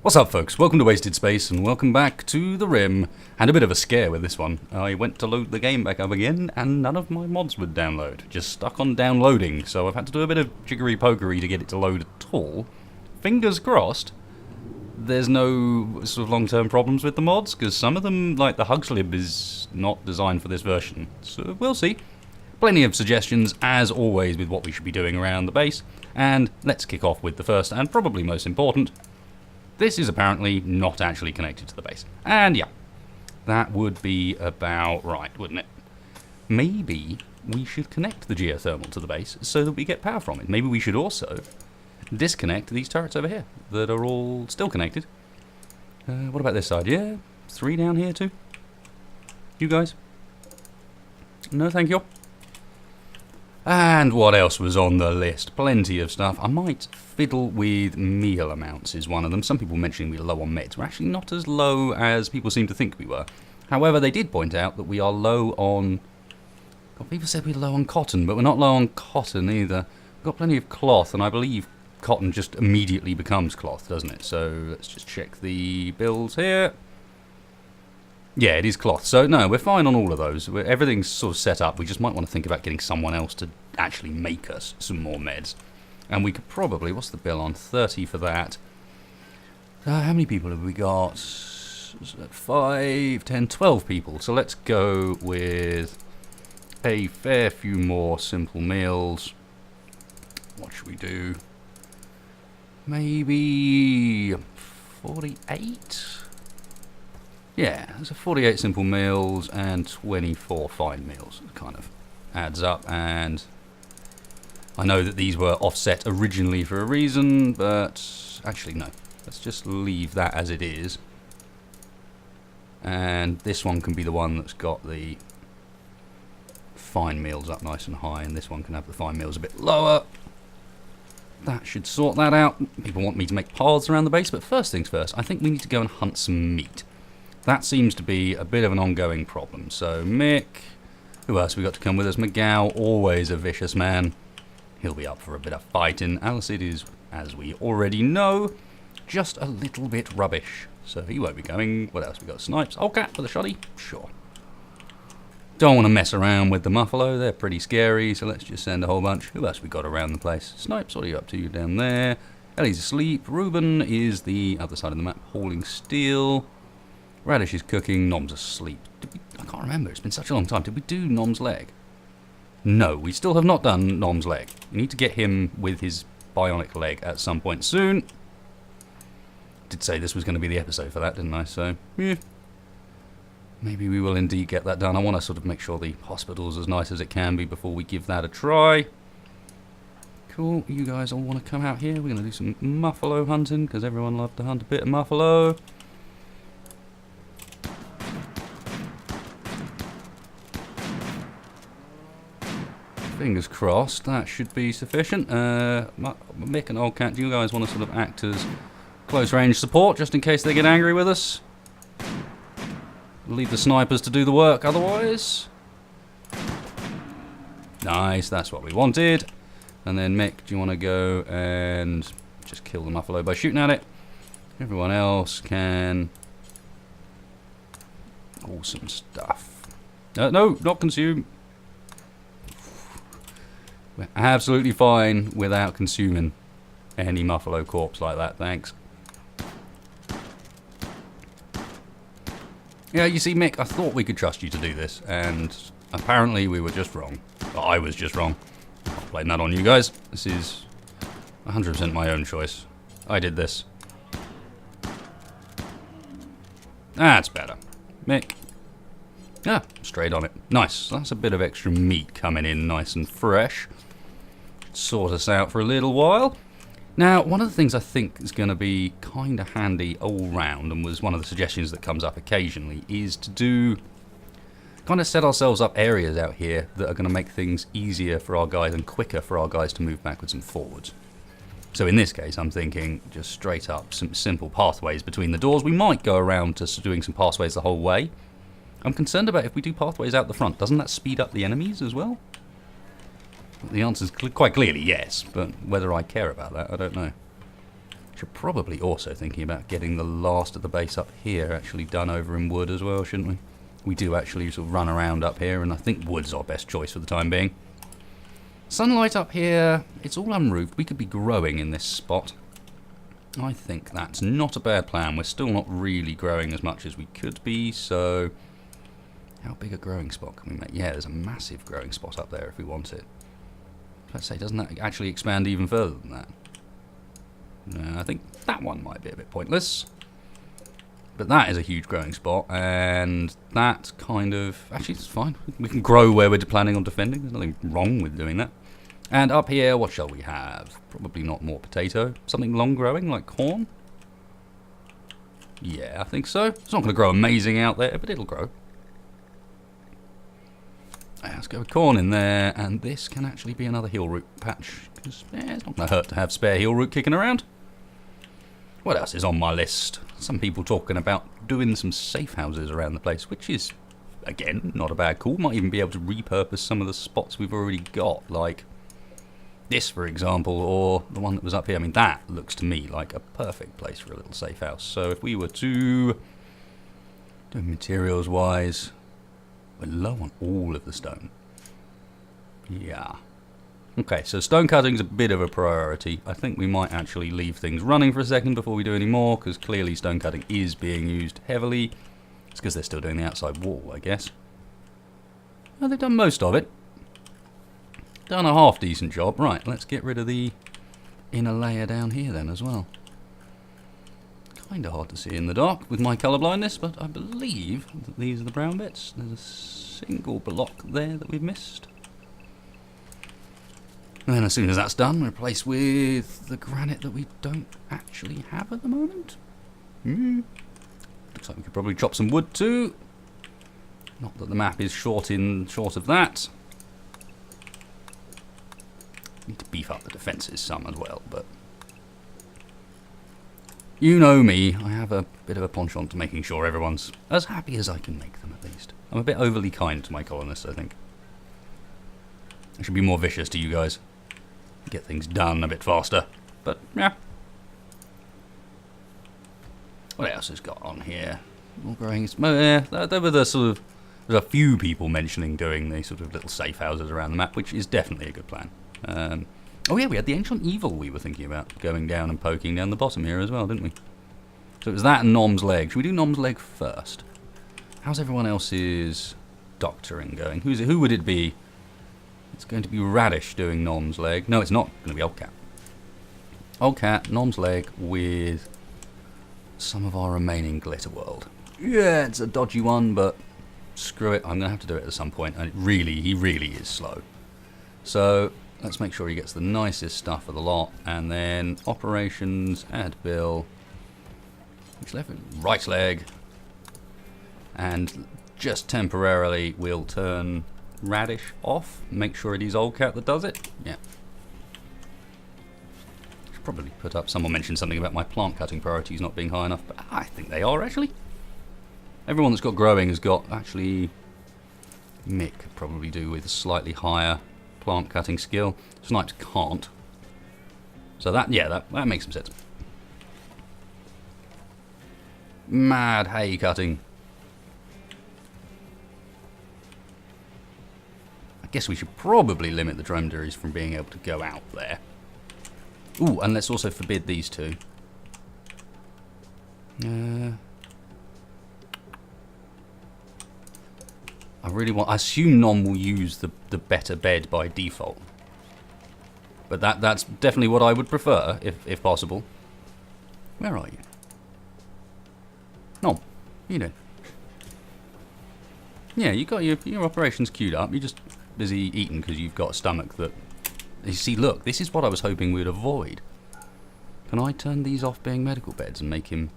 What's up, folks? Welcome to Wasted Space, and welcome back to the Rim. Had a bit of a scare with this one. I went to load the game back up again, and none of my mods would download. Just stuck on downloading, so I've had to do a bit of jiggery-pokery to get it to load at all. Fingers crossed, there's no sort of long-term problems with the mods, because some of them, like the Hugslib, is not designed for this version. So we'll see. Plenty of suggestions, as always, with what we should be doing around the base. And let's kick off with the first, and probably most important. This is apparently not actually connected to the base. And yeah, that would be about right, wouldn't it? Maybe we should connect the geothermal to the base so that we get power from it. Maybe we should also disconnect these turrets over here that are all still connected. What about this side? Yeah, 3 down here too. You guys? No, thank you. And what else was on the list? Plenty of stuff. I might fiddle with meal amounts is one of them. Some people mentioning we're low on meds. We're actually not as low as people seem to think we were. However, they did point out that we are low on... God, people said we're low on cotton, but we're not low on cotton either. We've got plenty of cloth, and I believe cotton just immediately becomes cloth, doesn't it? So let's just check the bills here. Yeah, it is cloth. So, no, we're fine on all of those. Everything's sort of set up. We just might want to think about getting someone else to actually make us some more meds. And we could probably... What's the bill on? 30 for that. How many people have we got? 5, 10, 12 people. So let's go with a fair few more simple meals. What should we do? Maybe 48? Yeah, there's a 48 simple meals and 24 fine meals. It kind of adds up, and I know that these were offset originally for a reason, but actually no. Let's just leave that as it is. And this one can be the one that's got the fine meals up nice and high, and this one can have the fine meals a bit lower. That should sort that out. People want me to make paths around the base, but first things first, I think we need to go and hunt some meat. That seems to be a bit of an ongoing problem. So Mick, who else we got to come with us? McGow, always a vicious man. He'll be up for a bit of fighting. Alicid is, as we already know, just a little bit rubbish. So he won't be going. What else we got? Snipes. Oh, cat for the shoddy? Sure. Don't want to mess around with the Muffalo. They're pretty scary, so let's just send a whole bunch. Who else we got around the place? Snipes, what are you up to? You down there. Ellie's asleep. Reuben is the other side of the map, hauling steel. Radish is cooking, Nom's asleep. I can't remember, it's been such a long time. Did we do Nom's leg? No, we still have not done Nom's leg. We need to get him with his bionic leg at some point soon. Did say this was going to be the episode for that, didn't I? So, yeah. Maybe we will indeed get that done. I want to sort of make sure the hospital's as nice as it can be before we give that a try. Cool, you guys all want to come out here? We're going to do some Muffalo hunting, because everyone loves to hunt a bit of Muffalo. Fingers crossed, that should be sufficient. Mick and Old Cat, do you guys want to sort of act as close range support, just in case they get angry with us? Leave the snipers to do the work otherwise. Nice, that's what we wanted. And then Mick, do you want to go and just kill the Muffalo by shooting at it? Everyone else can... Awesome stuff. No, not consume. We're absolutely fine without consuming any Muffalo corpse like that, thanks. Yeah, you see, Mick, I thought we could trust you to do this, and apparently we were just wrong. Well, I was just wrong. I'm not blaming that on you guys. This is 100% my own choice. I did this. That's better. Mick. Yeah, straight on it. Nice. That's a bit of extra meat coming in nice and fresh. Sort us out for a little while. Now, one of the things I think is going to be kind of handy all round, and was one of the suggestions that comes up occasionally, is to do... kind of set ourselves up areas out here that are going to make things easier for our guys and quicker for our guys to move backwards and forwards. So in this case, I'm thinking just straight up some simple pathways between the doors. We might go around to doing some pathways the whole way. I'm concerned about if we do pathways out the front, doesn't that speed up the enemies as well? The answer is quite clearly yes, but whether I care about that, I don't know. Should probably also thinking about getting the last of the base up here actually done over in wood as well, shouldn't we? We do actually sort of run around up here, and I think wood's our best choice for the time being. Sunlight up here, it's all unroofed. We could be growing in this spot. I think that's not a bad plan. We're still not really growing as much as we could be, so how big a growing spot can we make? Yeah, there's a massive growing spot up there if we want it. Let's say, doesn't that actually expand even further than that? No, I think that one might be a bit pointless. But that is a huge growing spot, and that kind of... Actually, it's fine. We can grow where we're planning on defending. There's nothing wrong with doing that. And up here, what shall we have? Probably not more potato. Something long-growing, like corn? Yeah, I think so. It's not going to grow amazing out there, but it'll grow. Let's go with corn in there, and this can actually be another heel root patch, because it's not going to hurt to have spare heel root kicking around. What else is on my list? Some people talking about doing some safe houses around the place, which is, again, not a bad call. Might even be able to repurpose some of the spots we've already got, like this, for example, or the one that was up here. I mean, that looks to me like a perfect place for a little safe house. So if we were to do materials-wise, we're low on all of the stone. Yeah. Okay, so stone cutting's a bit of a priority. I think we might actually leave things running for a second before we do any more, because clearly stone cutting is being used heavily. It's because they're still doing the outside wall, I guess. Well, they've done most of it. Done a half-decent job. Right, let's get rid of the inner layer down here then as well. Kind of hard to see in the dark with my colour blindness, but I believe that these are the brown bits. There's a single block there that we've missed. And then as soon as that's done, replace with the granite that we don't actually have at the moment. Looks like we could probably chop some wood too. Not that the map is short of that. Need to beef up the defences some as well, but you know me, I have a bit of a penchant to making sure everyone's as happy as I can make them, at least. I'm a bit overly kind to my colonists, I think. I should be more vicious to you guys. Get things done a bit faster. But, yeah. What else has got on here? More growing. Yeah, there were the sort of... There's a few people mentioning doing these sort of little safe houses around the map, which is definitely a good plan. Oh yeah, we had the Ancient Evil we were thinking about going down and poking down the bottom here as well, didn't we? So it was that and Nom's Leg. Should we do Nom's Leg first? How's everyone else's doctoring going? Who would it be? It's going to be Radish doing Nom's Leg. No, it's not. It's going to be Old Cat. Old Cat, Nom's Leg with some of our remaining Glitter World. Yeah, it's a dodgy one, but screw it. I'm going to have to do it at some point. And he really is slow. So let's make sure he gets the nicest stuff for the lot. And then operations, add bill. Which left? Right leg. And just temporarily we'll turn Radish off. Make sure it is Old Cat that does it. Yeah. Should probably put up... Someone mentioned something about my plant cutting priorities not being high enough, but I think they are actually. Everyone that's got growing has got... Actually, Mick could probably do with a slightly higher plant cutting skill. Snipes can't. So that, yeah, that makes some sense. Mad hay cutting. I guess we should probably limit the dromedaries from being able to go out there. Ooh, and let's also forbid these two. I assume Nom will use the better bed by default. But that's definitely what I would prefer, if possible. Where are you? Nom, you doing? Yeah, you got your operations queued up. You're just busy eating because you've got a stomach that... You see, look, this is what I was hoping we'd avoid. Can I turn these off being medical beds and make him...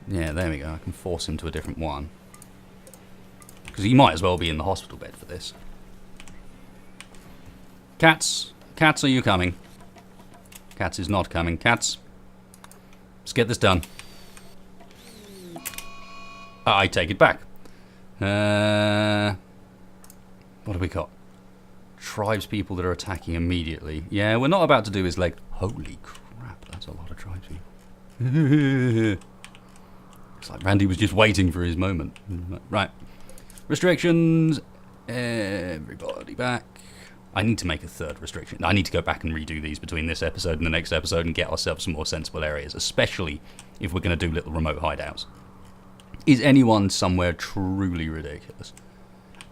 Yeah, there we go. I can force him to a different one. Because he might as well be in the hospital bed for this. Cats, are you coming? Cats is not coming. Cats, let's get this done. I take it back. What have we got? Tribes people that are attacking immediately. Yeah, we're not about to do his leg. Holy crap, that's That's a lot of tribes people. It's like Randy was just waiting for his moment. Right. Restrictions. Everybody back. I need to make a third restriction. I need to go back and redo these between this episode and the next episode and get ourselves some more sensible areas, especially if we're going to do little remote hideouts. Is anyone somewhere truly ridiculous?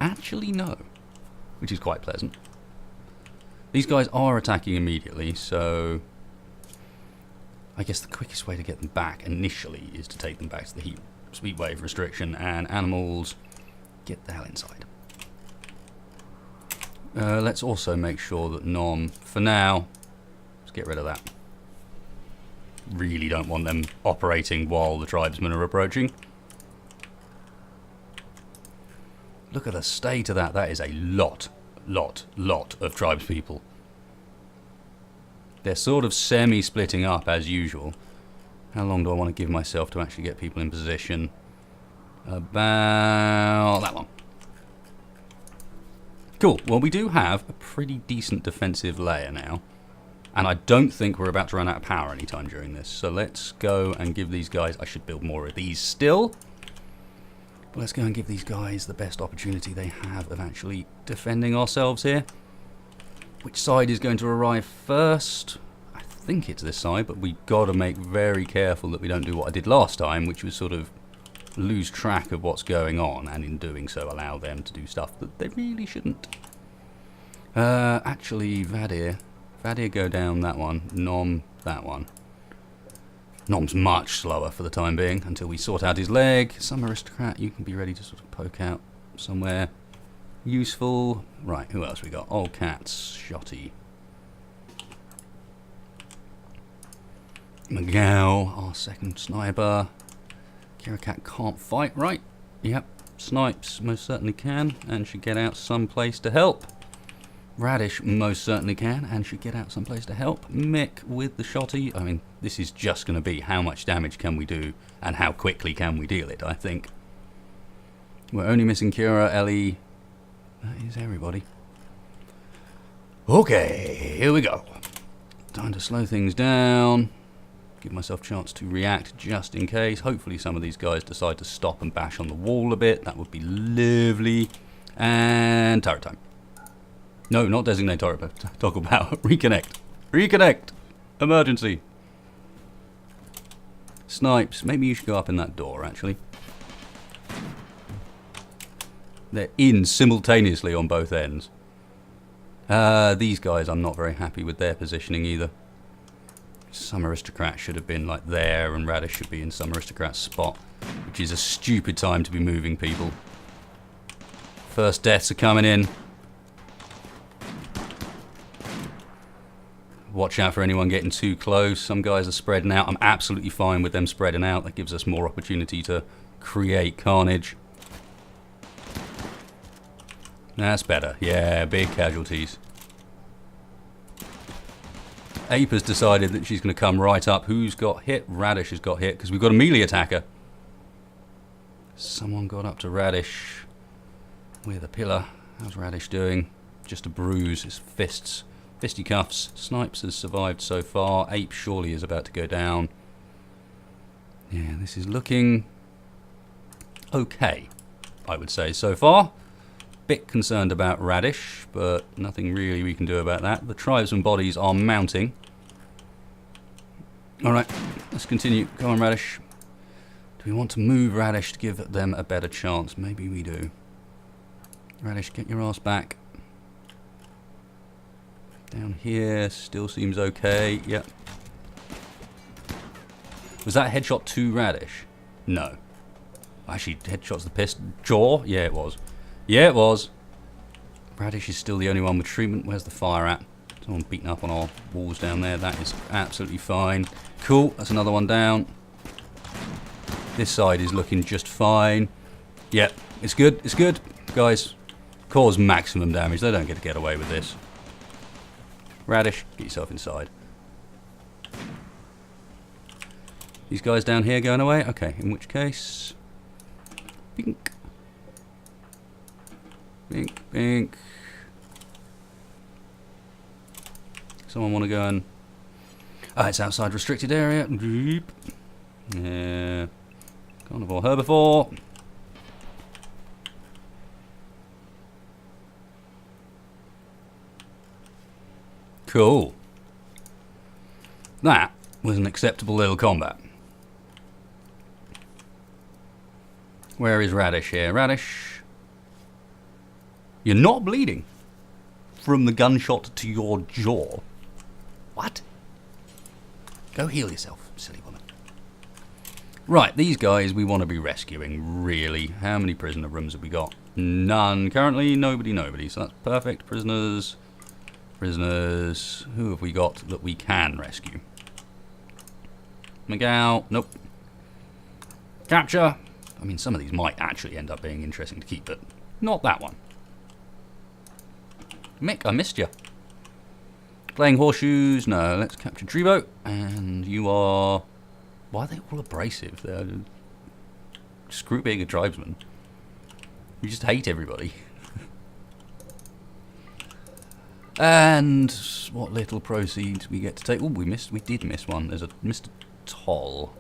Actually, no. Which is quite pleasant. These guys are attacking immediately, so I guess the quickest way to get them back initially is to take them back to the heat speed wave restriction, and animals, get the hell inside. Let's also make sure that Nom, for now, let's get rid of that. Really don't want them operating while the tribesmen are approaching. Look at the state of that. That is a lot of tribespeople. They're sort of semi-splitting up as usual. How long do I want to give myself to actually get people in position? About that long. Cool. Well, we do have a pretty decent defensive layer now. And I don't think we're about to run out of power anytime during this. So let's go and give these guys... I should build more of these still. But let's go and give these guys the best opportunity they have of actually defending ourselves here. Which side is going to arrive first? I think it's this side, but we've got to make very careful that we don't do what I did last time, which was sort of lose track of what's going on, and in doing so allow them to do stuff that they really shouldn't. Actually, Vadir go down that one, Nom that one. Nom's much slower for the time being until we sort out his leg. Some aristocrat, you can be ready to sort of poke out somewhere useful. Right, who else we got? Old Cats, Shotty. McGow, our second sniper. Kirakat can't fight, right? Yep, Snipes most certainly can and should get out someplace to help. Radish most certainly can and should get out someplace to help. Mick with the Shotty. I mean, this is just going to be how much damage can we do and how quickly can we deal it, I think. We're only missing Kira, Ellie. That is everybody. Okay, here we go. Time to slow things down. Give myself a chance to react just in case. Hopefully some of these guys decide to stop and bash on the wall a bit. That would be lovely. And turret time. No, not designate turret. Toggle power. Reconnect. Reconnect. Emergency. Snipes. Maybe you should go up in that door, actually. They're in simultaneously on both ends. These guys, I'm not very happy with their positioning either. Some aristocrat should have been like there, and Radish should be in some aristocrat's spot, which is a stupid time to be moving people. First deaths are coming in. Watch out for anyone getting too close. Some guys are spreading out. I'm absolutely fine with them spreading out. That gives us more opportunity to create carnage. That's better. Yeah, big casualties. Ape has decided that she's going to come right up. Who's got hit? Radish has got hit because we've got a melee attacker. Someone got up to Radish with a pillar. How's Radish doing? Just a bruise. His fists. Fisticuffs. Snipes has survived so far. Ape surely is about to go down. Yeah, this is looking okay, I would say so far. Bit concerned about Radish, but nothing really we can do about that. The tribesmen bodies are mounting. Alright, let's continue. Come on, Radish. Do we want to move Radish to give them a better chance? Maybe we do. Radish, get your ass back. Down here, still seems okay. Yep. Was that a headshot to Radish? No. Actually, headshot's the jaw? Yeah, it was. Yeah, it was. Radish is still the only one with treatment. Where's the fire at? Someone beating up on our walls down there. That is absolutely fine. Cool, that's another one down. This side is looking just fine. Yep, it's good, it's good. Guys, cause maximum damage. They don't get away with this. Radish, get yourself inside. These guys down here going away? Okay, in which case... Bink. Bink, bink. Someone want to go and... It's outside restricted area. Yeah. Carnivore, herbivore. Cool. That was an acceptable little combat. Where is Radish here? Radish. You're not bleeding from the gunshot to your jaw. What? Go heal yourself, silly woman. Right, these guys we want to be rescuing, really. How many prisoner rooms have we got? None. Currently, nobody. So that's perfect. Prisoners. Prisoners. Who have we got that we can rescue? McGow. Nope. Capture. I mean, some of these might actually end up being interesting to keep, but not that one. Mick, I missed you. Playing horseshoes. No, let's capture Trebo. And you are... Why are they all abrasive? They're screw being a tribesman. You just hate everybody. And what little proceeds we get to take. Oh, we did miss one. There's a Mr. Toll.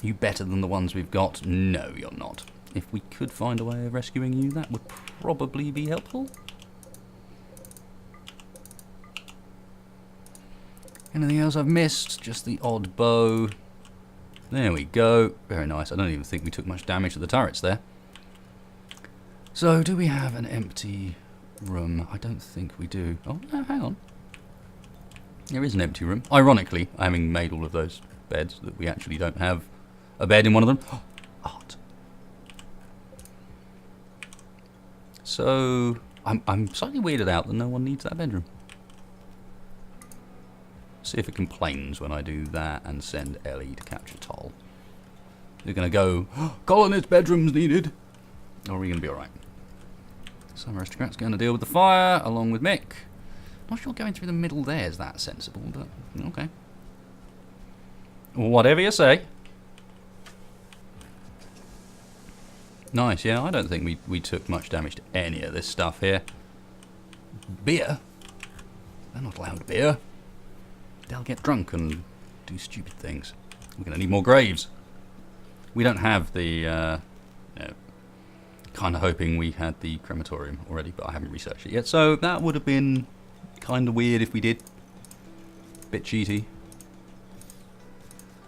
You better than the ones we've got? No, you're not. If we could find a way of rescuing you, that would probably be helpful. Anything else I've missed? Just the odd bow. There we go. Very nice. I don't even think we took much damage to the turrets there. So, do we have an empty room? I don't think we do. Oh, no, hang on. There is an empty room. Ironically, having made all of those beds, that we actually don't have a bed in one of them. Oh, art. So, I'm slightly weirded out that no one needs that bedroom. See if it complains when I do that and send Ellie to capture Toll. They're going to go, oh, colonist bedrooms needed. Or are we going to be alright? Some aristocrats going to deal with the fire, along with Mick. Not sure going through the middle there is that sensible, but okay. Whatever you say. Nice, yeah, I don't think we took much damage to any of this stuff here. Beer? They're not allowed beer. They'll get drunk and do stupid things. We're going to need more graves. We don't have the... no. Kind of hoping we had the crematorium already, but I haven't researched it yet. So that would have been kind of weird if we did. Bit cheaty.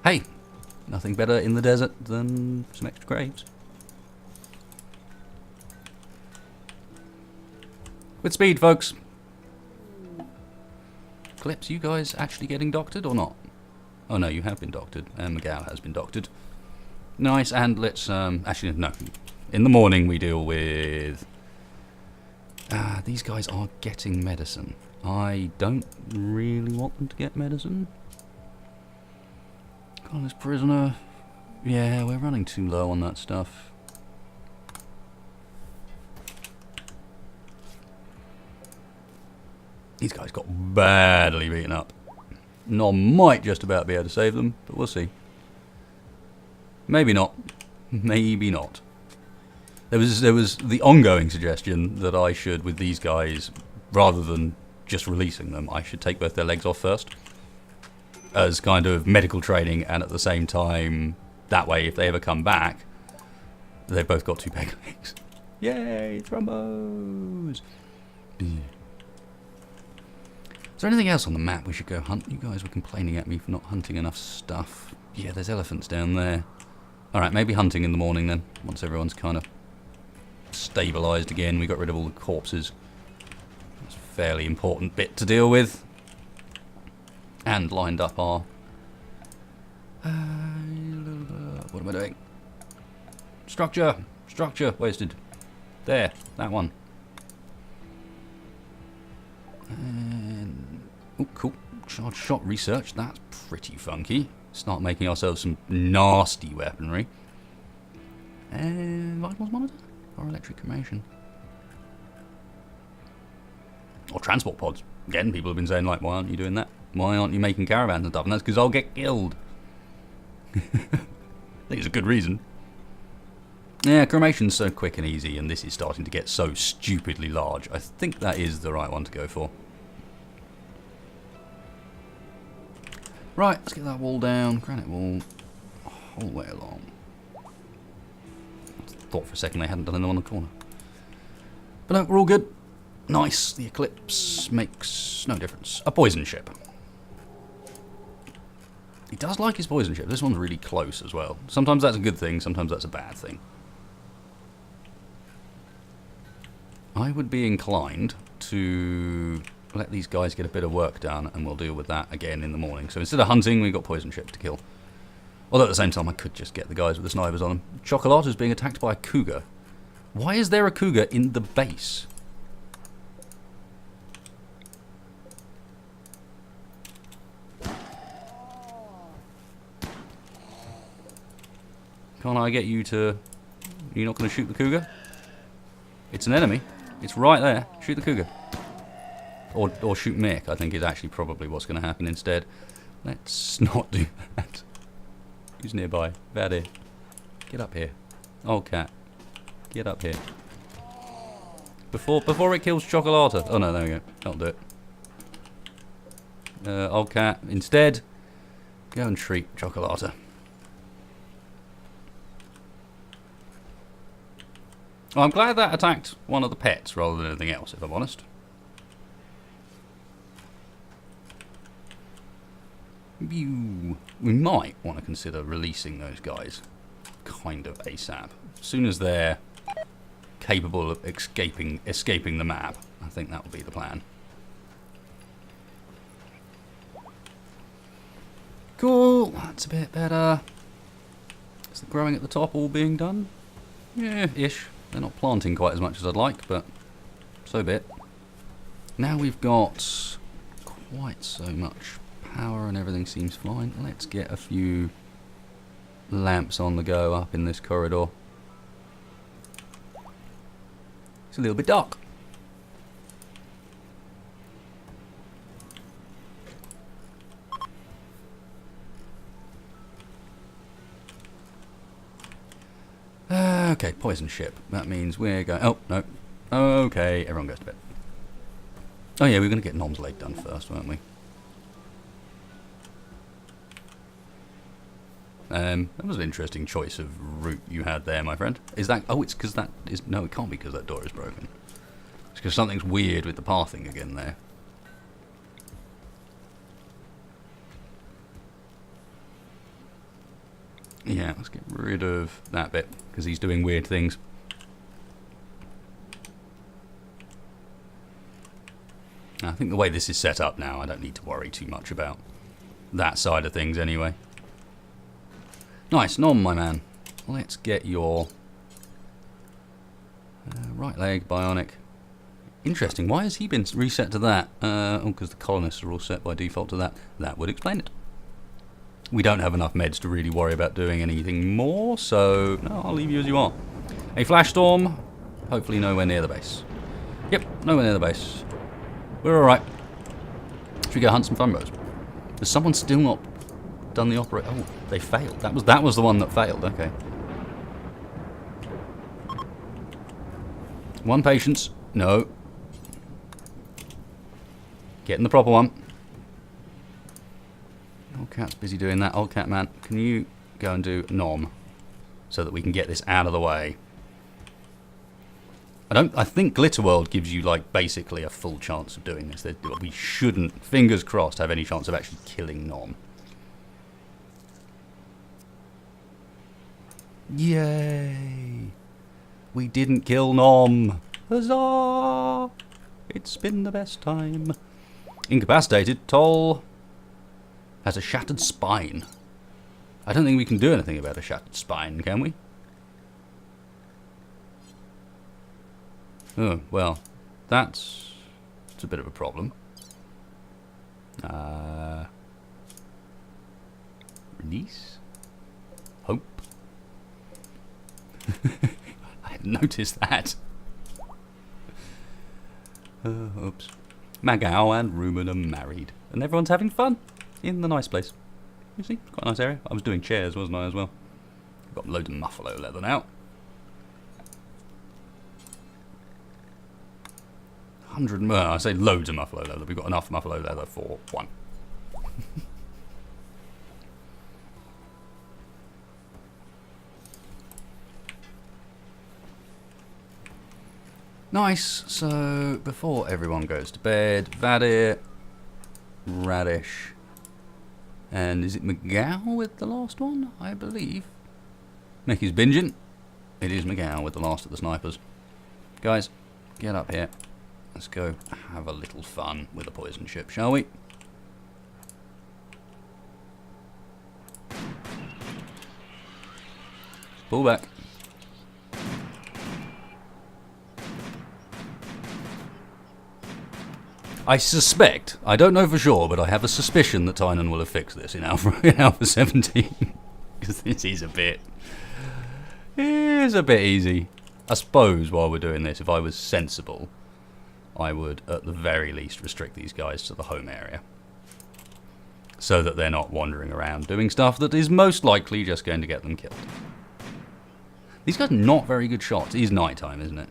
Hey, nothing better in the desert than some extra graves. With speed, folks. Clips, you guys actually getting doctored or not? Oh no, you have been doctored, and McGow has been doctored. Nice, and let's, actually, no. In the morning we deal with... these guys are getting medicine. I don't really want them to get medicine. Colonist prisoner. Yeah, we're running too low on that stuff. These guys got badly beaten up. Nom might just about be able to save them, but we'll see. Maybe not. Maybe not. There was the ongoing suggestion that I should, with these guys, rather than just releasing them, I should take both their legs off first. As kind of medical training, and at the same time, that way, if they ever come back, they've both got two peg legs. Yay, thrombos! Is there anything else on the map we should go hunt? You guys were complaining at me for not hunting enough stuff. Yeah, there's elephants down there. Alright, maybe hunting in the morning then, once everyone's kind of stabilised again. We got rid of all the corpses. That's a fairly important bit to deal with. And lined up our... what am I doing? Structure! Structure! Wasted. There, that one. And... oh, cool. Charge shot research. That's pretty funky. Start making ourselves some nasty weaponry. And vitals monitor? Or electric cremation? Or transport pods. Again, people have been saying, like, why aren't you doing that? Why aren't you making caravans and stuff? And that's because I'll get killed. I think it's a good reason. Yeah, cremation's so quick and easy, and this is starting to get so stupidly large. I think that is the right one to go for. Right, let's get that wall down. Granite wall. Whole way along. Thought for a second they hadn't done anything on the corner. But no, we're all good. Nice. The eclipse makes no difference. A poison ship. He does like his poison ship. This one's really close as well. Sometimes that's a good thing, sometimes that's a bad thing. I would be inclined to let these guys get a bit of work done, and we'll deal with that again in the morning. So instead of hunting, we've got poison ships to kill. Although at the same time, I could just get the guys with the snipers on them. Chocolat is being attacked by a cougar. Why is there a cougar in the base? Can't I get you to... You're not going to shoot the cougar? It's an enemy. It's right there. Shoot the cougar. Or shoot Mick, I think is actually probably what's going to happen instead. Let's not do that. Who's nearby? Vaddy. Get up here. Oh, cat. Get up here. Before it kills Chocolata. Oh no, there we go. That'll do it. Old cat. Instead, go and treat Chocolata. Well, I'm glad that attacked one of the pets rather than anything else, if I'm honest. We might want to consider releasing those guys kind of ASAP. As soon as they're capable of escaping the map, I think that would be the plan. Cool, that's a bit better. Is the growing at the top all being done? Yeah, ish. They're not planting quite as much as I'd like, but so be it. Now we've got quite so much power and everything seems fine. Let's get a few lamps on the go up in this corridor. It's a little bit dark. Okay, poison ship. That means we're going... Oh, no. Okay, everyone goes to bed. Oh yeah, we're going to get Nom's leg done first, weren't we? That was an interesting choice of route you had there, my friend. Is that... Oh, it's because that is... No, it can't be because that door is broken. It's because something's weird with the pathing again there. Yeah, let's get rid of that bit, because he's doing weird things. I think the way this is set up now, I don't need to worry too much about that side of things anyway. Nice, Nom, my man. Let's get your right leg, bionic. Interesting, why has he been reset to that? Oh, because the colonists are all set by default to that. That would explain it. We don't have enough meds to really worry about doing anything more, so no, I'll leave you as you are. A flash storm, hopefully nowhere near the base. Yep, nowhere near the base. We're alright. Should we go hunt some funbos? Has someone still not done the operate? Oh, they failed. That was the one that failed, okay. One patience. No. Getting the proper one. Old cat's busy doing that. Old cat man, can you go and do Nom so that we can get this out of the way? I think Glitterworld gives you like basically a full chance of doing this. We shouldn't, fingers crossed, have any chance of actually killing Nom. Yay! We didn't kill Nom. Huzzah! It's been the best time. Incapacitated, Toll has a shattered spine. I don't think we can do anything about a shattered spine, can we? Oh, well, that's a bit of a problem. Release? Hope? I hadn't noticed that. Oops. Magao and Ruben are married, and everyone's having fun in the nice place. You see, quite a nice area. I was doing chairs, wasn't I, as well? Got loads of muffalo leather now. 100. Well, I say loads of muffalo leather. We've got enough muffalo leather for one. Nice. So, before everyone goes to bed, Vadir, Radish, and is it McGow with the last one? I believe. Mickey's binging. It is McGow with the last of the snipers. Guys, get up here. Let's go have a little fun with a poison ship, shall we? Pull back. I suspect, I don't know for sure, but I have a suspicion that Tynan will have fixed this in Alpha 17. Because this is a bit... It's a bit easy. I suppose while we're doing this, if I was sensible, I would at the very least restrict these guys to the home area. So that they're not wandering around doing stuff that is most likely just going to get them killed. These guys are not very good shots. It is night time, isn't it?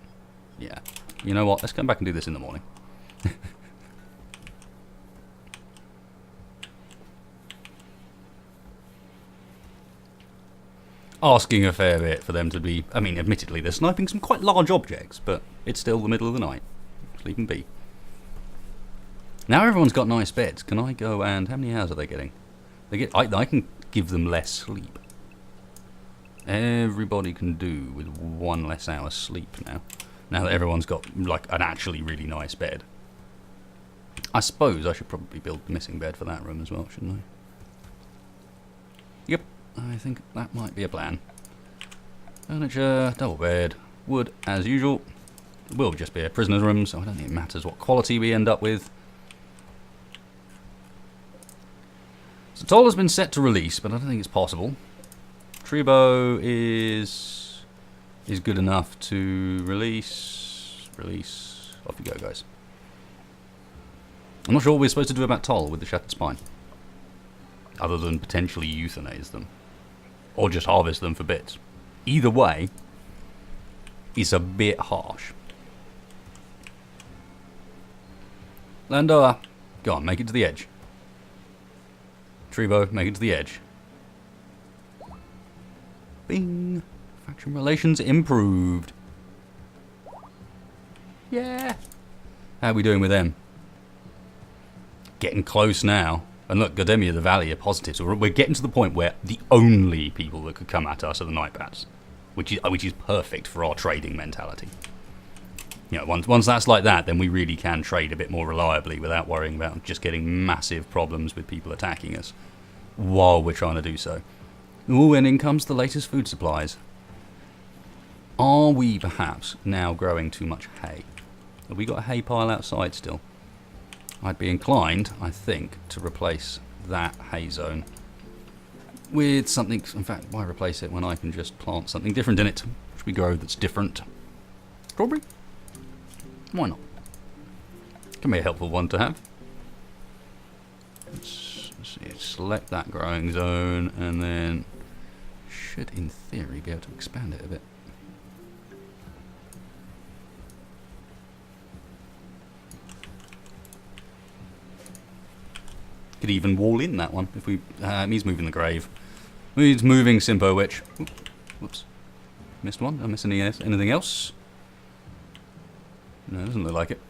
Yeah. You know what? Let's come back and do this in the morning. Asking a fair bit for them to be... I mean, admittedly, they're sniping some quite large objects, but it's still the middle of the night. Sleep and be. Now everyone's got nice beds. Can I go and... How many hours are they getting? They get. I can give them less sleep. Everybody can do with 1 less hour sleep now. Now that everyone's got, like, an actually really nice bed. I suppose I should probably build the missing bed for that room as well, shouldn't I? Yep. I think that might be a plan. Furniture, double bed, wood as usual. It will just be a prisoner's room, so I don't think it matters what quality we end up with. So Toll has been set to release, but I don't think it's possible. Tribo is good enough to release. Release. Off you go, guys. I'm not sure what we're supposed to do about Toll with the Shattered Spine. Other than potentially euthanize them. Or just harvest them for bits. Either way, it's a bit harsh. Landoa, go on, make it to the edge. Tribo, make it to the edge. Bing! Faction relations improved. Yeah! How are we doing with them? Getting close now. And look, Godemia the Valley are positive, so we're getting to the point where the only people that could come at us are the Night Bats, which is perfect for our trading mentality. You know, once that's like that, then we really can trade a bit more reliably without worrying about just getting massive problems with people attacking us while we're trying to do so. Ooh, and in comes the latest food supplies. Are we perhaps now growing too much hay? Have we got a hay pile outside still? I'd be inclined, I think, to replace that hay zone with something. In fact, why replace it when I can just plant something different in it, which we grow that's different? Strawberry? Why not? Can be a helpful one to have. Let's see, select that growing zone, and then should, in theory, be able to expand it a bit. Could even wall in that one if we. He's moving the grave. He's moving Simpo Witch. Oop, whoops, missed one. Did I miss anything else? No, doesn't look like it.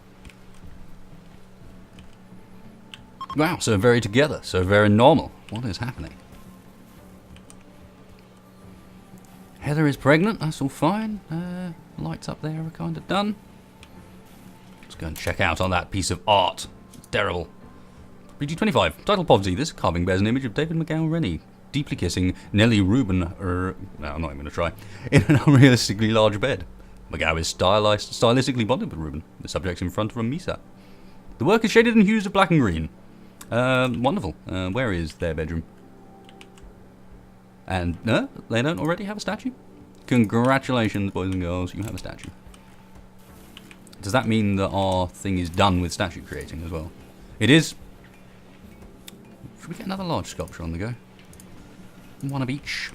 Wow, so very together, so very normal. What is happening? Heather is pregnant. That's all fine. Lights up there are kind of done. Let's go and check out on that piece of art. It's terrible. BG25, title poverty. This carving bears an image of David McGowan Rennie deeply kissing Nellie Rubin, no, I'm not even going to try, in an unrealistically large bed. McGowan is stylistically bonded with Rubin. The subject's in front of a Misa. The work is shaded in hues of black and green. Wonderful. Where is their bedroom? And, no, they don't already have a statue? Congratulations, boys and girls, you have a statue. Does that mean that our thing is done with statue creating as well? It is. Should we get another large sculpture on the go? One of each.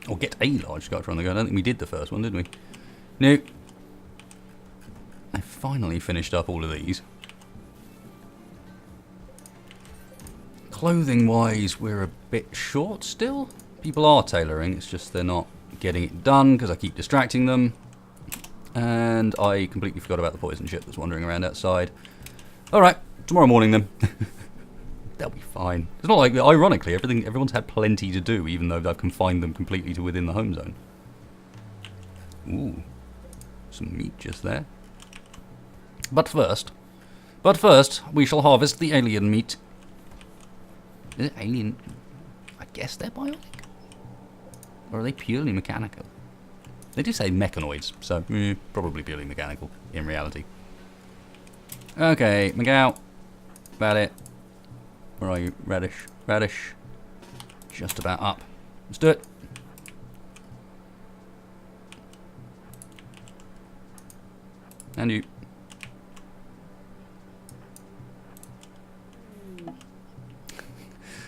Or get a large sculpture on the go. I don't think we did the first one, did we? No. I finally finished up all of these. Clothing-wise, we're a bit short still. People are tailoring, it's just they're not getting it done because I keep distracting them. And I completely forgot about the poison ship that's wandering around outside. Alright, tomorrow morning then. They'll be fine. It's not like, ironically, everyone's had plenty to do, even though I've confined them completely to within the home zone. Ooh, some meat just there. But first, we shall harvest the alien meat. Is it alien? I guess they're bionic? Or are they purely mechanical? They do say mechanoids, so probably purely mechanical in reality. Okay, Miguel. About it. Where are you? Radish. Radish. Just about up. Let's do it. And you.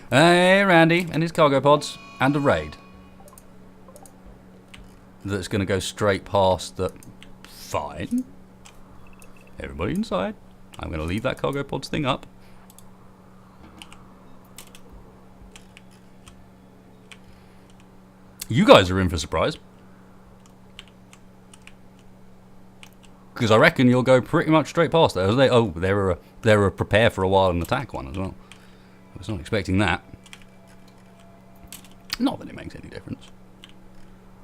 Hey, Randy and his cargo pods. And a raid. That's going to go straight past the... Fine. Everybody inside. I'm going to leave that cargo pods thing up. You guys are in for a surprise. Because I reckon you'll go pretty much straight past there. Oh, they're a prepare for a while and attack one as well. I was not expecting that. Not that it makes any difference.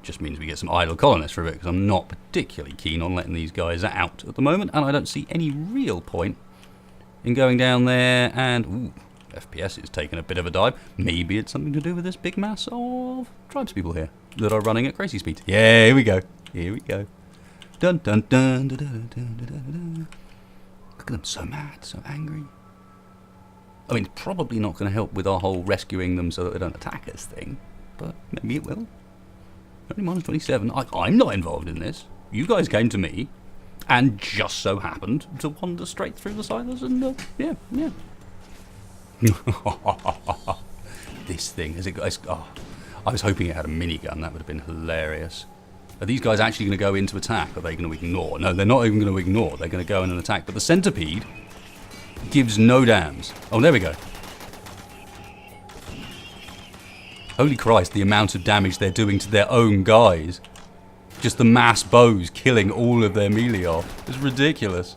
Just means we get some idle colonists for a bit, because I'm not particularly keen on letting these guys out at the moment, and I don't see any real point in going down there and... Ooh, FPS is taking a bit of a dive. Maybe it's something to do with this big mass of tribespeople here that are running at crazy speed. Yeah, here we go. Here we go. Dun dun dun dun dun dun dun dun. Look at them, so mad, so angry. I mean, it's probably not going to help with our whole rescuing them so that they don't attack us thing, but maybe it will. Only minus 27. I'm not involved in this. You guys came to me and just so happened to wander straight through the silos and, yeah. This thing, as it goes. Oh, I was hoping it had a minigun. That would have been hilarious. Are these guys actually going to go into attack? Or are they going to ignore? No, they're not even going to ignore. They're going to go in and attack. But the centipede gives no damns. Oh, there we go. Holy Christ, the amount of damage they're doing to their own guys. Just the mass bows killing all of their melee off. It's ridiculous.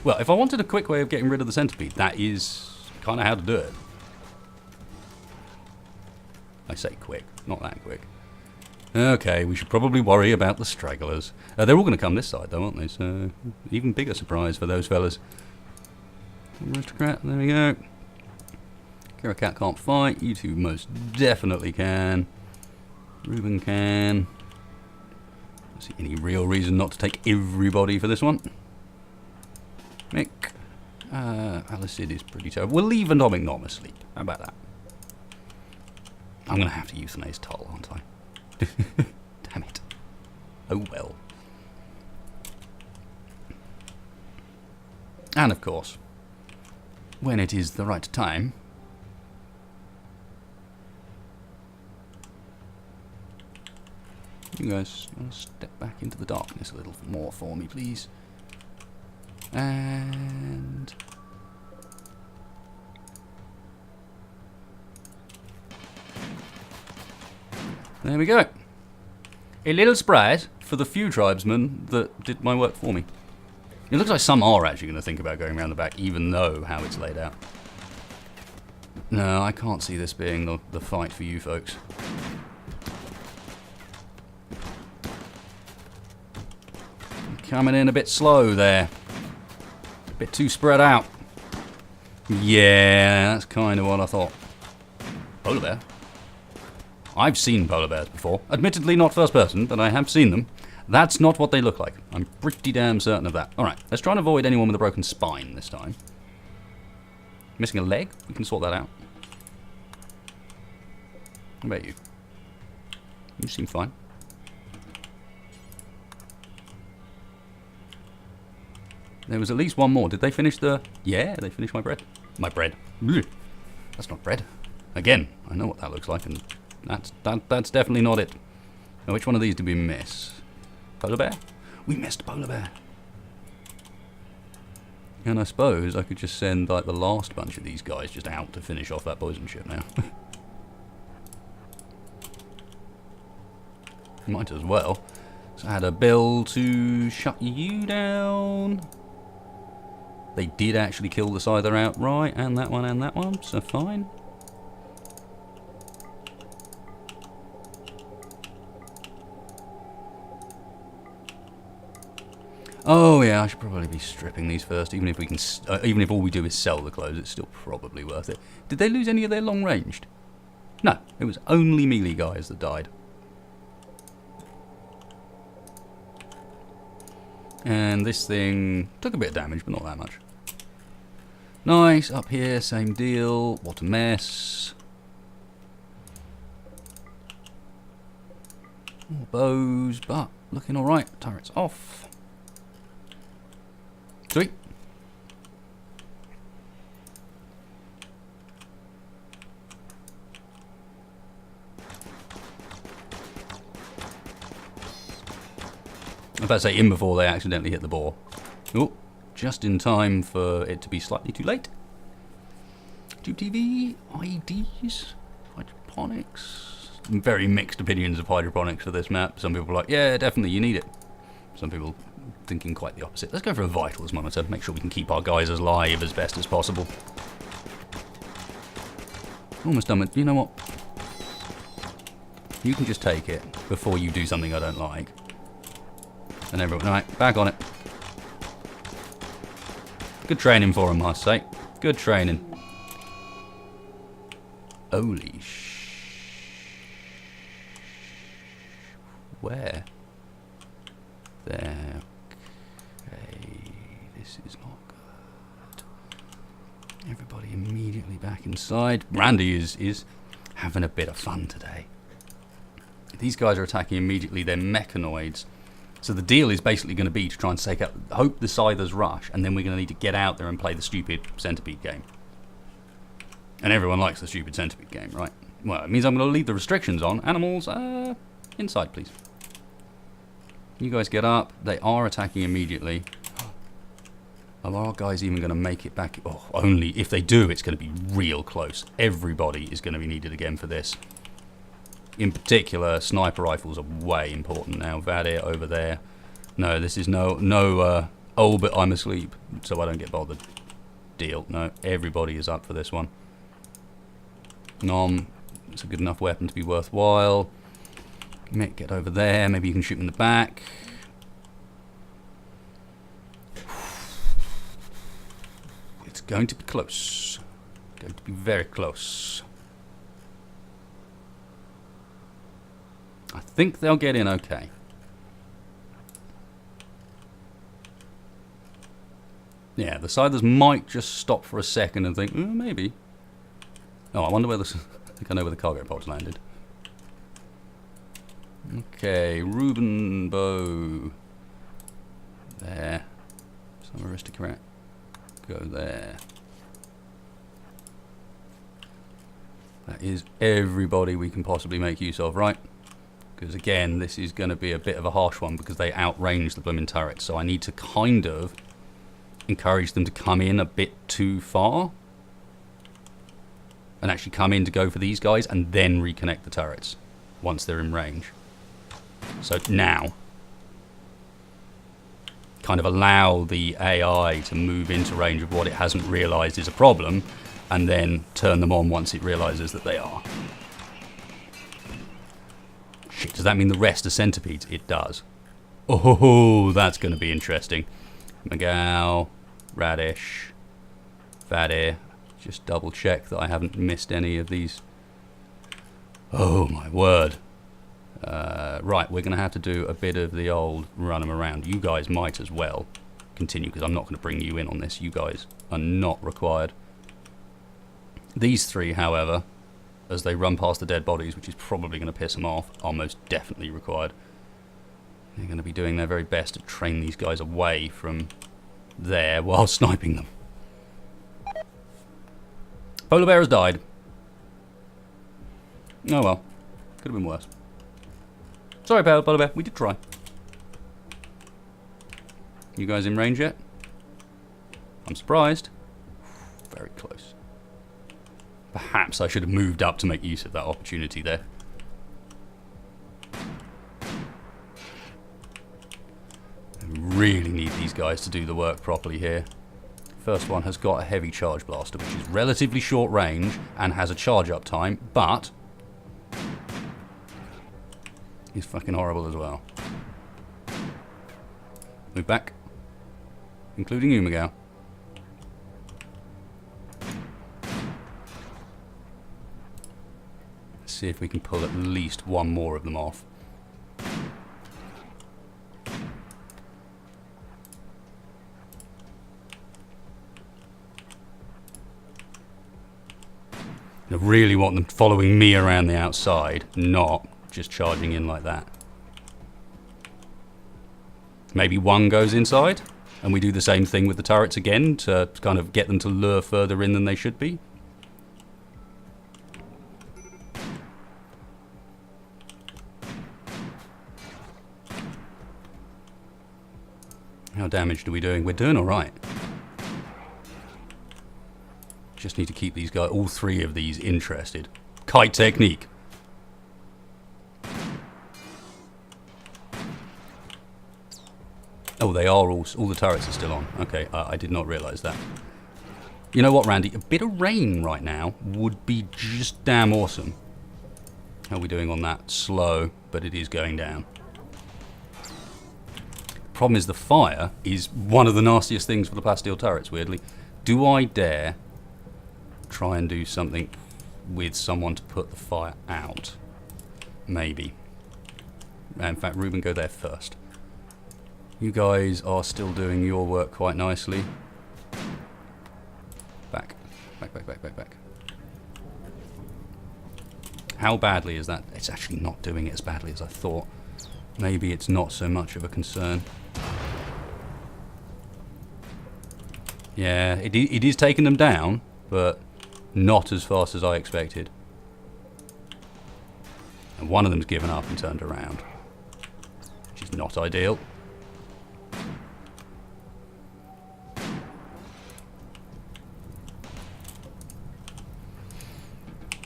Well, if I wanted a quick way of getting rid of the centipede, that is kind of how to do it. I say quick, not that quick. Okay, we should probably worry about the stragglers. They're all going to come this side, though, aren't they? So, even bigger surprise for those fellas. Aristocrat, there we go. Kira Cat can't fight. You two most definitely can. Ruben can. Don't see any real reason not to take everybody for this one. Mick. Alicid is pretty terrible. We'll leave Atomic Nom asleep. How about that? I'm going to have to euthanize Tull, aren't I? Damn it. Oh well. And of course, when it is the right time, you guys want to step back into the darkness a little more for me, please. And there we go. A little surprise for the few tribesmen that did my work for me. It looks like some are actually going to think about going around the back, even though how it's laid out. No, I can't see this being the fight for you folks. Coming in a bit slow there. A bit too spread out. Yeah, that's kind of what I thought. Polar bear. I've seen polar bears before. Admittedly not first person, but I have seen them. That's not what they look like. I'm pretty damn certain of that. Alright, let's try and avoid anyone with a broken spine this time. Missing a leg? We can sort that out. How about you? You seem fine. There was at least one more. Did they finish the... Yeah, they finished my bread. My bread. Ugh. That's not bread. Again, I know what that looks like, and that's definitely not it. Now, which one of these did we miss? Polar bear? We missed polar bear. And I suppose I could just send like the last bunch of these guys just out to finish off that poison ship now. Might as well. So I had a bill to shut you down. They did actually kill the Scyther outright, and that one, so fine. Oh yeah, I should probably be stripping these first, even if we can, even if all we do is sell the clothes, it's still probably worth it. Did they lose any of their long ranged? No, it was only melee guys that died. And this thing took a bit of damage, but not that much. Nice, up here, same deal. What a mess. More bows, but looking alright. Turrets off. Sweet. I was about to say in before they accidentally hit the boar. Oh, just in time for it to be slightly too late. Tube TV, IDs, hydroponics. Very mixed opinions of hydroponics for this map. Some people are like, yeah, definitely, you need it. Some people thinking quite the opposite. Let's go for a vitals monitor, make sure we can keep our guys alive as best as possible. Almost done with, you know what? You can just take it before you do something I don't like. And everyone, alright, back on it. Good training for him, I say. Good training. Holy Where? There. Okay. This is not good. Everybody immediately back inside. Randy is having a bit of fun today. These guys are attacking immediately. They're mechanoids. So the deal is basically going to be to try and take out, hope the Scythers rush, and then we're going to need to get out there and play the stupid centipede game. And everyone likes the stupid centipede game, right? Well, it means I'm going to leave the restrictions on. Animals, inside, please. You guys get up. They are attacking immediately. Are our guys even going to make it back? Oh, only if they do, it's going to be real close. Everybody is going to be needed again for this. In particular, sniper rifles are way important now. Vadir over there. No, this is no. Oh, but I'm asleep, so I don't get bothered. Deal. No, everybody is up for this one. Nom, it's a good enough weapon to be worthwhile. Mick, get over there. Maybe you can shoot him in the back. It's going to be close. Going to be very close. I think they'll get in okay. Yeah, the Scythers might just stop for a second and think, maybe. Oh, I wonder where this. I think I know where the cargo pods landed. Okay, Reuben bow. There. Some aristocrat. Go there. That is everybody we can possibly make use of, right? Because again, this is going to be a bit of a harsh one because they outrange the blooming turrets. So I need to kind of encourage them to come in a bit too far. And actually come in to go for these guys and then reconnect the turrets once they're in range. So now, kind of allow the AI to move into range of what it hasn't realised is a problem and then turn them on once it realises that they are. Shit, does that mean the rest are centipedes? It does. Oh, that's going to be interesting. Magal, Radish, Vadir. Just double check that I haven't missed any of these. Oh my word. Right, we're going to have to do a bit of the old run them around. You guys might as well continue because I'm not going to bring you in on this. You guys are not required. These three, however, as they run past the dead bodies, which is probably going to piss them off, are most definitely required. They're going to be doing their very best to train these guys away from there while sniping them. Polar bear has died. Oh well. Could have been worse. Sorry, Polar bear. We did try. You guys in range yet? I'm surprised. Very close. Perhaps I should have moved up to make use of that opportunity there. really need these guys to do the work properly here. First one has got a heavy charge blaster, which is relatively short range and has a charge up time, but he's fucking horrible as well. Move back, including you, Miguel. Let's see if we can pull at least one more of them off. I really want them following me around the outside, not just charging in like that. Maybe one goes inside, and we do the same thing with the turrets again to kind of get them to lure further in than they should be. How damage are we doing? We're doing alright. Just need to keep these guys, all three of these, interested. Kite technique. Oh, they are all the turrets are still on. Okay, I did not realise that. You know what, Randy? A bit of rain right now would be just damn awesome. How are we doing on that? Slow, but it is going down. Problem is the fire is one of the nastiest things for the plasteel turrets, weirdly. Do I dare try and do something with someone to put the fire out? Maybe. In fact, Ruben, go there first. You guys are still doing your work quite nicely. Back. Back, back, back, back, back. How badly is that? It's actually not doing it as badly as I thought. Maybe it's not so much of a concern. Yeah, it is taking them down, but not as fast as I expected. And one of them's given up and turned around, which is not ideal.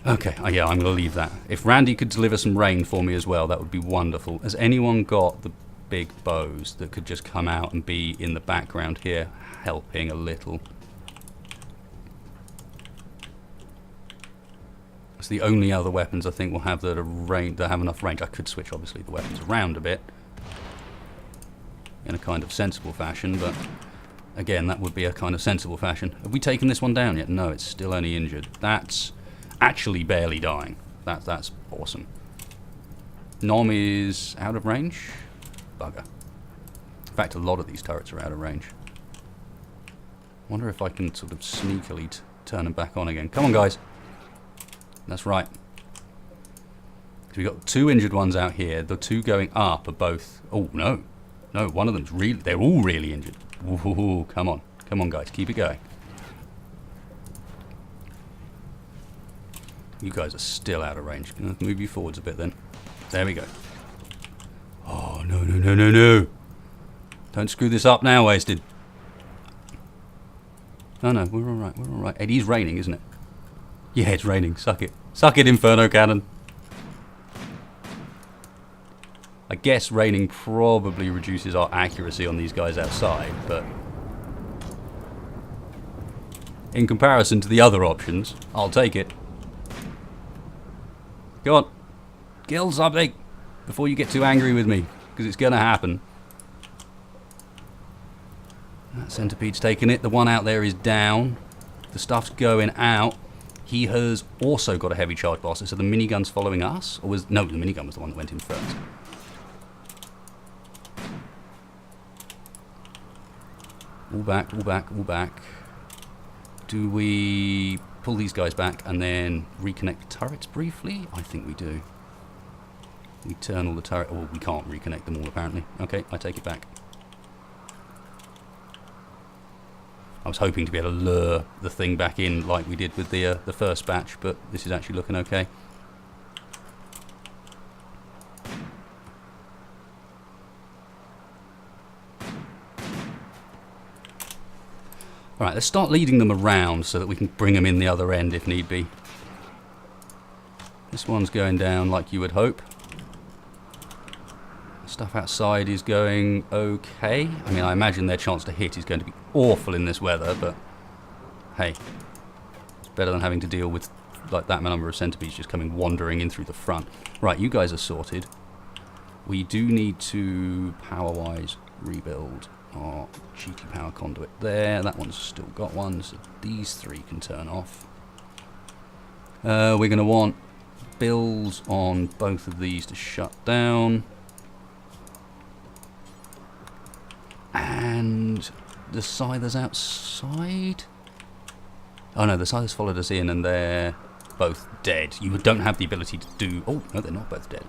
Okay, yeah, I'm going to leave that. If Randy could deliver some rain for me as well, that would be wonderful. Has anyone got the big bows that could just come out and be in the background here, helping a little? It's the only other weapons I think will have that have enough range. I could switch, obviously, the weapons around a bit in a kind of sensible fashion, but again, that would be a kind of sensible fashion. Have we taken this one down yet? No, it's still only injured. That's actually barely dying. That's awesome. Nom is out of range. Bugger. In fact, a lot of these turrets are out of range. Wonder if I can sort of sneakily turn them back on again. Come on, guys. That's right. So we've got two injured ones out here. The two going up are both... Oh, no. No, one of them's really... They're all really injured. Ooh, come on. Come on, guys. Keep it going. You guys are still out of range. Can I move you forwards a bit then? There we go. Oh, no, no, no, no, no. Don't screw this up now, Wasted. No, no, we're all right. We're all right. It is raining, isn't it? Yeah, it's raining. Suck it. Suck it, Inferno Cannon. I guess raining probably reduces our accuracy on these guys outside, but in comparison to the other options, I'll take it. Go on. Kill something before you get too angry with me, because it's going to happen. That centipede's taking it. The one out there is down. The stuff's going out. He has also got a heavy charge blaster, so the minigun's following us? Or was... No, the minigun was the one that went in first. All back, all back, all back. Do we pull these guys back and then reconnect the turrets briefly? I think we do. We turn all the turrets... Oh, we can't reconnect them all, apparently. Okay, I take it back. I was hoping to be able to lure the thing back in like we did with the first batch, but this is actually looking okay. Alright, let's start leading them around so that we can bring them in the other end if need be. This one's going down like you would hope. Stuff outside is going okay. I mean, I imagine their chance to hit is going to be awful in this weather, but hey, it's better than having to deal with like that number of centipedes just coming wandering in through the front. Right, you guys are sorted. We do need to, power-wise, rebuild our cheaty power conduit there. That one's still got one, so these three can turn off. We're going to want bills on both of these to shut down. And the scythers outside? Oh no, the scythers followed us in and they're both dead. You don't have the ability to do... Oh, no, they're not both dead.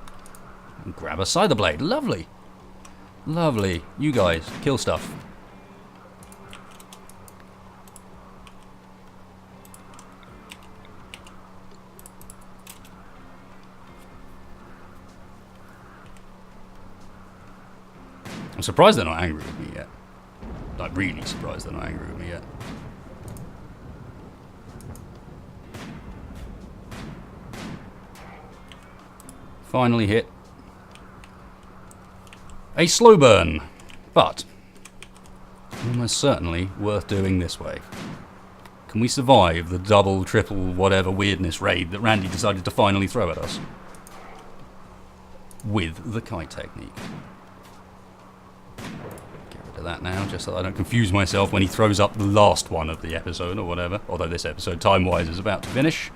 Grab a scyther blade. Lovely. Lovely. You guys, kill stuff. I'm surprised they're not angry with me yet. Like, really surprised they're not angry with me yet. Finally hit. A slow burn, but almost certainly worth doing this way. Can we survive the double, triple, whatever weirdness raid that Randy decided to finally throw at us? With the kite technique. Get rid of that now, just so I don't confuse myself when he throws up the last one of the episode or whatever. Although this episode, time-wise, is about to finish.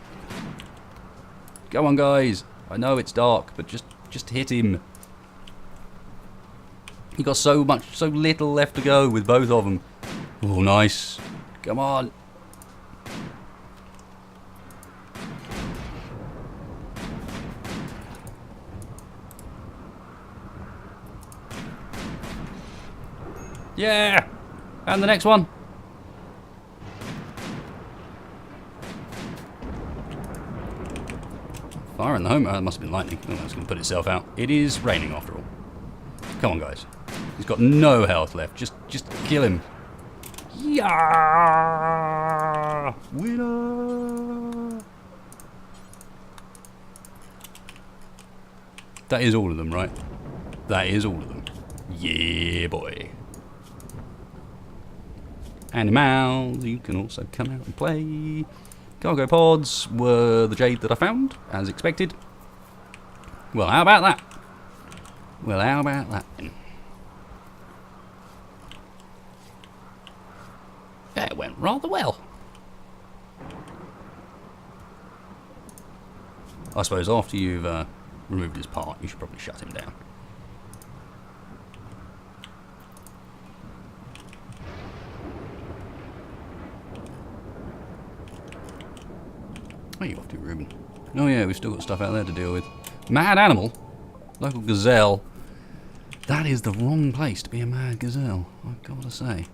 Go on, guys. I know it's dark, but just hit him. You got so little left to go with both of them. Oh, nice. Come on. Yeah. And the next one. Fire in the home. Oh, that must have been lightning. Oh, that's going to put itself out. It is raining after all. Come on, guys. He's got no health left. Just kill him. Yeah! Winner! That is all of them, right? That is all of them. Yeah, boy. Animals, you can also come out and play. Cargo pods were the jade that I found, as expected. Well, how about that? Well, how about that then? That went rather well. I suppose after you've removed his part, you should probably shut him down. Where are you off to, Ruben? Oh yeah, we've still got stuff out there to deal with. Mad animal? Local gazelle. That is the wrong place to be a mad gazelle, I've got to say.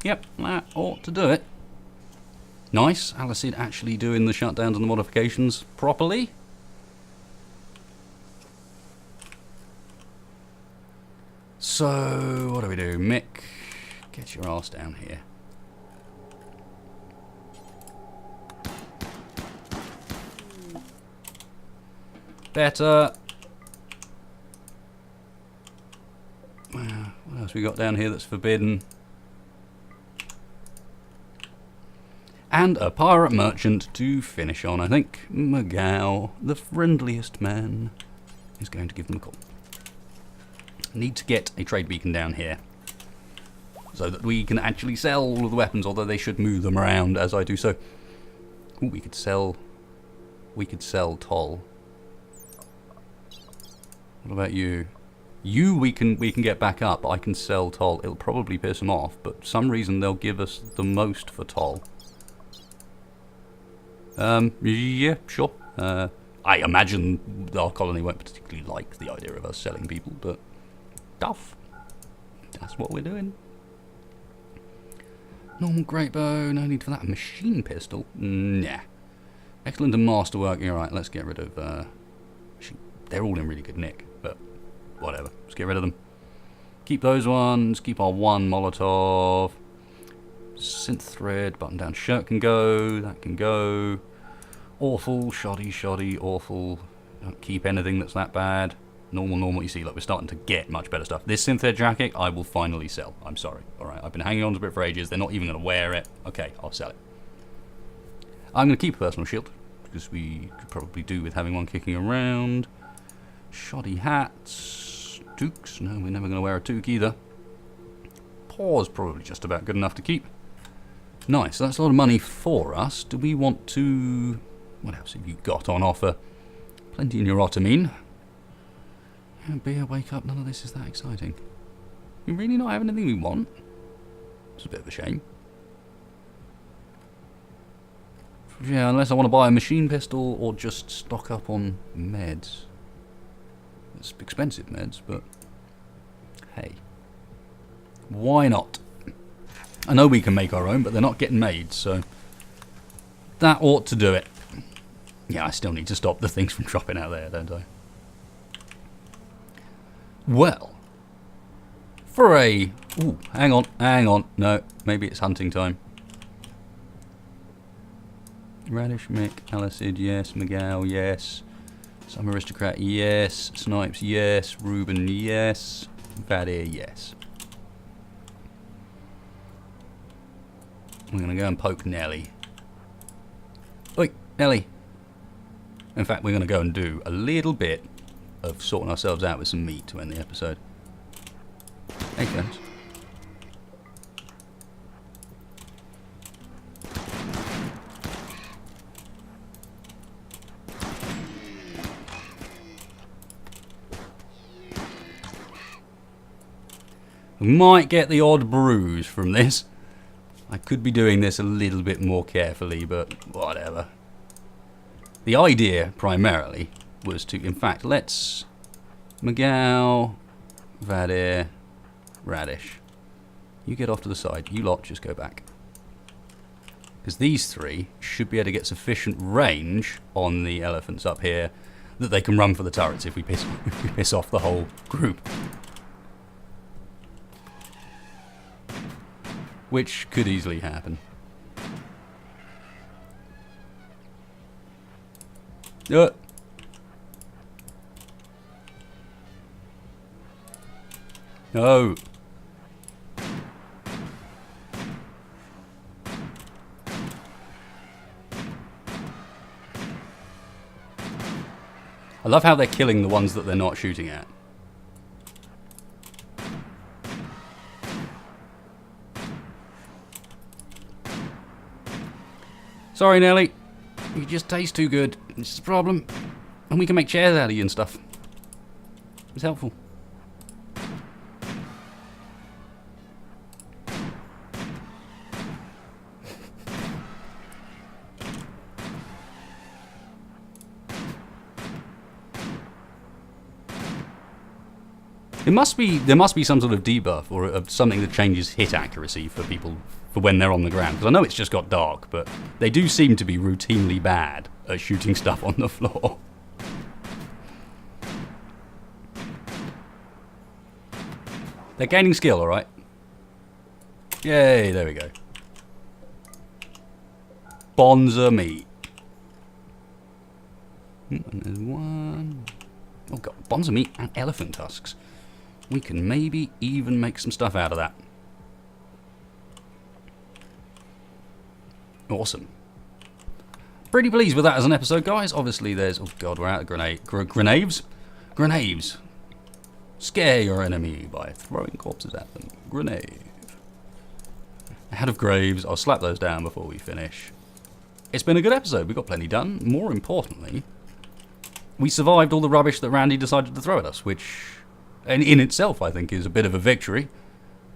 Yep, that ought to do it. Nice, Alicid actually doing the shutdowns and the modifications properly. So, what do we do? Mick, get your ass down here. Better. What else we got down here that's forbidden? And a pirate merchant to finish on, I think. Magao, the friendliest man, is going to give them a call. Need to get a trade beacon down here so that we can actually sell all of the weapons, although they should move them around as I do so. Ooh, we could sell toll. What about you? We can get back up. I can sell toll. It'll probably piss them off, but for some reason they'll give us the most for toll. Yeah, sure. I imagine our colony won't particularly like the idea of us selling people, but tough. That's what we're doing. Normal great bow, no need for that. Machine pistol? Nah. Excellent and masterwork. You're right, let's get rid of... they're all in really good nick, but whatever. Let's get rid of them. Keep those ones. Keep our one Molotov. Synth thread, button down shirt can go, that can go. Awful, shoddy, shoddy, awful. Don't keep anything that's that bad. Normal, normal. You see, look, we're starting to get much better stuff. This synth thread jacket, I will finally sell. I'm sorry. Alright, I've been hanging on to it for ages. They're not even going to wear it. Okay, I'll sell it. I'm going to keep a personal shield, because we could probably do with having one kicking around. Shoddy hats. Toques. No, we're never going to wear a toque either. Paw's probably just about good enough to keep. Nice, that's a lot of money for us. Do we want to... What else have you got on offer? Plenty in your ottomine. Beer, wake up, none of this is that exciting. We really not have anything we want? It's a bit of a shame. Yeah, unless I want to buy a machine pistol or just stock up on meds. It's expensive meds, but... Hey. Why not? I know we can make our own, but they're not getting made, so that ought to do it. Yeah, I still need to stop the things from dropping out there, don't I? Well, for a... Ooh, hang on. No, maybe it's hunting time. Radish, Mick, Alicid, yes. Miguel, yes. Some Aristocrat, yes. Snipes, yes. Ruben, yes. Vadir, yes. We're going to go and poke Nelly. Oi, Nelly. In fact, we're going to go and do a little bit of sorting ourselves out with some meat to end the episode. Hey, friends. We might get the odd bruise from this. I could be doing this a little bit more carefully, but whatever. The idea, primarily, was to... In fact, let's... Miguel, Vadir, Radish. You get off to the side. You lot just go back. Because these three should be able to get sufficient range on the elephants up here that they can run for the turrets if we piss off the whole group. Which could easily happen. No. I love how they're killing the ones that they're not shooting at. Sorry, Nelly. You just taste too good. This is the problem. And we can make chairs out of you and stuff. It's helpful. There must be some sort of debuff or something that changes hit accuracy for people for when they're on the ground. Because I know it's just got dark, but they do seem to be routinely bad at shooting stuff on the floor. They're gaining skill, alright? Yay, there we go. Bonza meat. And there's one. Oh god, bonza meat and elephant tusks. We can maybe even make some stuff out of that. Awesome. Pretty pleased with that as an episode, guys. Obviously there's... Oh god, we're out of grenades. Grenades. Scare your enemy by throwing corpses at them. Grenade. Out of graves. I'll slap those down before we finish. It's been a good episode. We got plenty done. More importantly, we survived all the rubbish that Randy decided to throw at us, which... And in itself, I think, is a bit of a victory.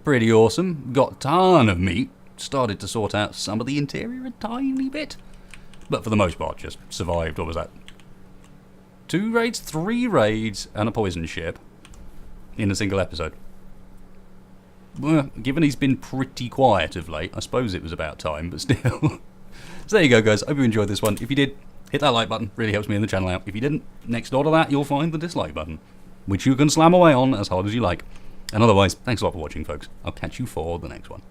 Pretty awesome. Got a ton of meat. Started to sort out some of the interior a tiny bit. But for the most part, just survived. What was that? 2 raids, 3 raids, and a poison ship in a single episode. Well, given he's been pretty quiet of late, I suppose it was about time, but still. So there you go, guys. Hope you enjoyed this one. If you did, hit that like button. Really helps me in the channel out. If you didn't, next door to that, you'll find the dislike button, which you can slam away on as hard as you like. And otherwise, thanks a lot for watching, folks. I'll catch you for the next one.